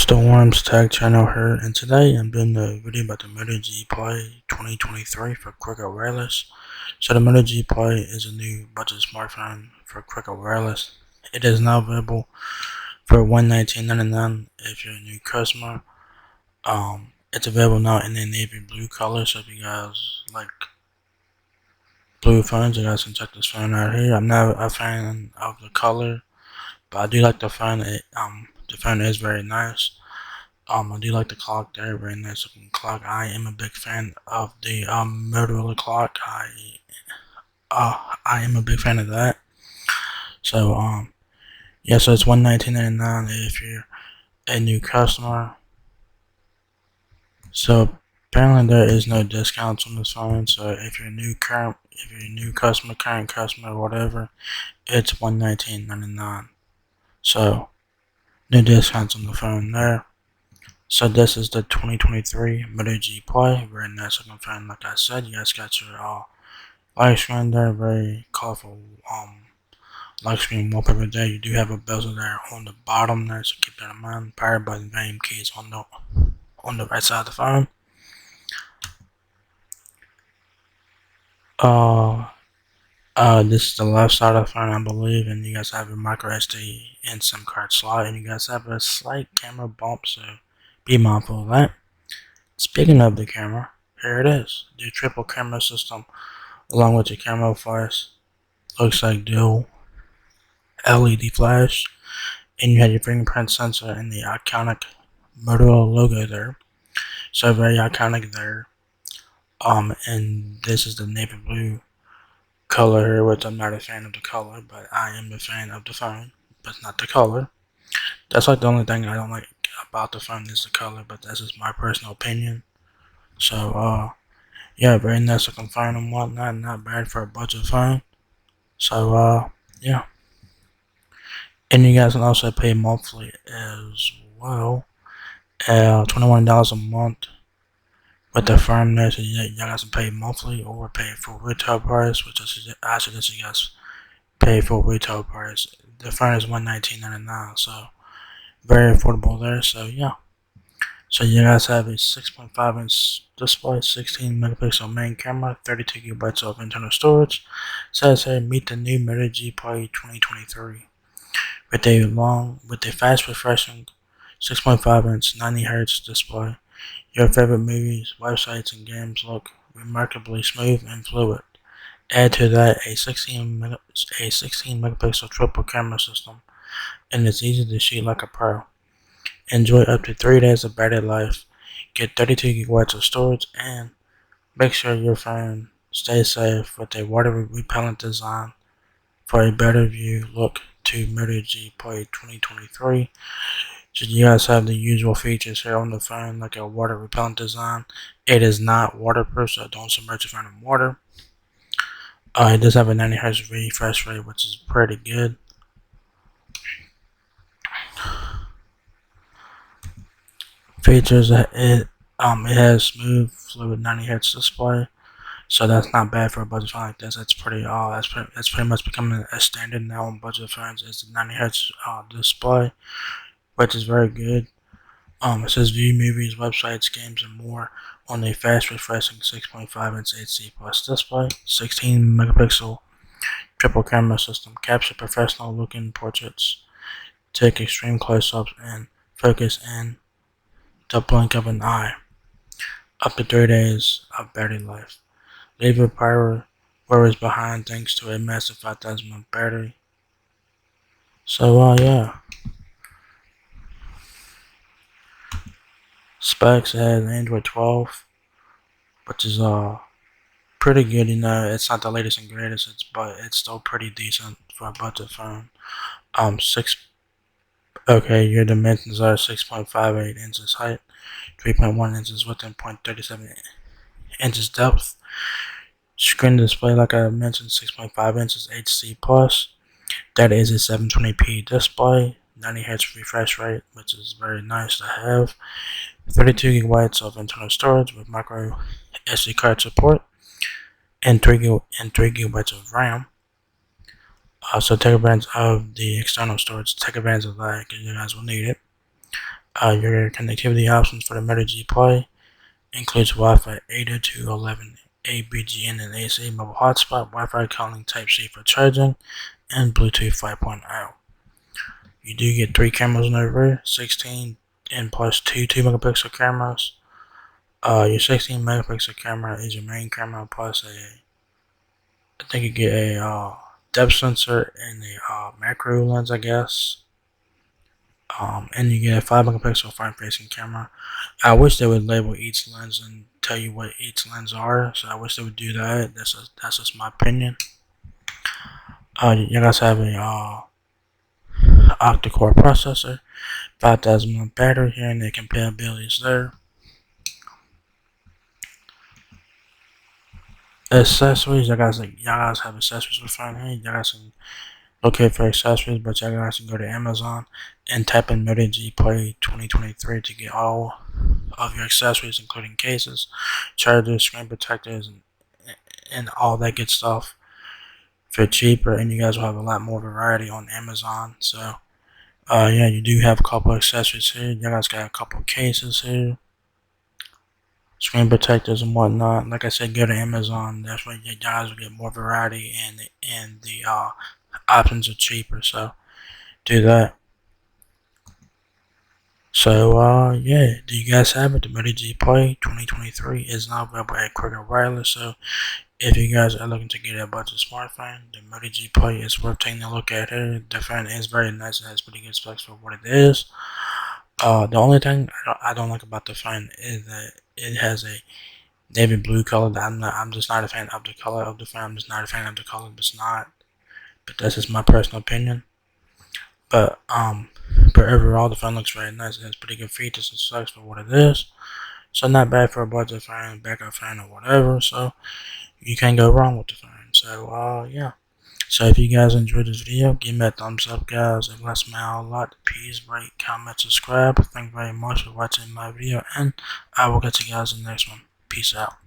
Storm's Tag Channel here, and today I'm doing a video about the Moto G Play 2023 for Cricket Wireless. So the Moto G Play is a new budget smartphone for Cricket Wireless. It is now available for $119.99 if you're a new customer. It's available now in the navy blue color, so if you guys like blue phones, you guys can check this phone out here. I'm not a fan of the color, but I do like the phone. The phone is very nice. I do like the clock there, very nice looking clock. I am a big fan of the Motorola clock. I am a big fan of that. So yeah, so it's $119.99 if you're a new customer. So apparently there is no discounts on this phone. So if you're a new customer, current customer, whatever, it's $119.99. So no discounts on the phone there. So this is the 2023 Moto G Play. Very nice looking phone. Like I said, you guys got your light screen there. Very colorful light screen wallpaper there. You do have a bezel there on the bottom there, so keep that in mind. Power button, volume keys on the right side of the phone. This is the left side of the phone, I believe, and you guys have a micro SD and SIM card slot, and you guys have a slight camera bump, so be mindful of that. Speaking of the camera, here it is. The triple camera system, along with your camera flash, looks like dual LED flash, and you have your fingerprint sensor and the iconic Motorola logo there. So very iconic there. And this is the navy blue color here, which I'm not a fan of the color, but I am a fan of the phone, but not the color. That's like the only thing I don't like about the phone is the color, but that's just my personal opinion. So yeah, very nice looking phone and whatnot, not bad for a budget phone. So yeah. And you guys can also pay monthly as well. $21 a month with the firm there, so you guys can pay monthly or pay full retail price, which I suggest you guys pay full retail price. The phone is $119.99, so very affordable there. So yeah. So you guys have a 6.5 inch display, 16 megapixel main camera, 32 gigabytes of internal storage. Says here, meet the new Moto G Play 2023 with a fast refreshing 6.5 inch 90 Hz display. Your favorite movies, websites, and games look remarkably smooth and fluid. Add to that a 16 megapixel triple camera system, and it's easy to shoot like a pro. Enjoy up to 3 days of battery life. Get 32 gigabytes of storage, and make sure your phone stays safe with a water repellent design. For a better view, look to Moto G Play 2023. So you guys have the usual features here on the phone, like a water repellent design. It is not waterproof, so don't submerge your phone in water. It does have a 90 Hz refresh rate, which is pretty good. Features, it has smooth, fluid 90 Hz display, so that's not bad for a budget phone like this. That's pretty much becoming a standard now on budget phones. Is the 90 Hz display, which is very good. It says view movies, websites, games, and more on a fast refreshing 6.5 inch HD plus display. 16 megapixel triple camera system. Capture professional looking portraits. Take extreme close ups and focus in the blink of an eye. Up to 3 days of battery life. Leave your power worries behind thanks to a massive 5,000 mAh battery. So yeah. Specs has Android 12, which is pretty good. You know, it's not the latest and greatest, but it's still pretty decent for a budget phone. Your dimensions are 6.58 inches height, 3.1 inches width, and 0.37 inches depth. Screen display, like I mentioned, 6.5 inches HD plus. That is a 720p display, 90 Hz refresh rate, which is very nice to have. 32 gigabytes of internal storage with micro SD card support, and 3 gigabytes of RAM. So take advantage of the external storage. Take advantage of that because you guys will need it. Your connectivity options for the Moto G Play includes Wi-Fi 802.11 BGN and AC mobile hotspot, Wi-Fi calling Type-C for charging, and Bluetooth 5.0. You do get 3 cameras in the rear, 16 and plus 2 megapixel cameras. Your 16 megapixel camera is your main camera plus I think you get a depth sensor and a macro lens, I guess. And you get a 5 megapixel front facing camera. I wish they would label each lens and tell you what each lens are. So I wish they would do that. That's just my opinion. You guys have a octa-core processor, 5,000 mAh battery here, and the compatibility is there. Accessories, y'all guys have accessories for fun here. Y'all guys can locate for accessories, but y'all guys can go to Amazon and type in Moto G Play 2023 to get all of your accessories, including cases, chargers, screen protectors, and all that good stuff for cheaper. And you guys will have a lot more variety on Amazon. So, yeah, you do have a couple accessories here. You guys got a couple cases here, screen protectors and whatnot. Like I said, go to Amazon. That's where you guys will get more variety, and the options are cheaper. So do that. So yeah, do you guys have it? The Moto G Play 2023 is now available at Kroger Wireless. So if you guys are looking to get a budget smartphone, the Moto G Play is worth taking a look at here. The phone is very nice and has pretty good specs for what it is. The only thing I don't like about the phone is that it has a navy blue color. I'm just not a fan of the color of the phone. I'm just not a fan of the color. But that's just my personal opinion. But overall, the phone looks very nice. It has pretty good features and specs for what it is. So not bad for a budget phone, backup phone, or whatever. So you can't go wrong with the phone. So yeah. So if you guys enjoyed this video, give me a thumbs up, guys. It lets me out a lot. Please rate, comment, subscribe. Thank you very much for watching my video, and I will catch you guys in the next one. Peace out.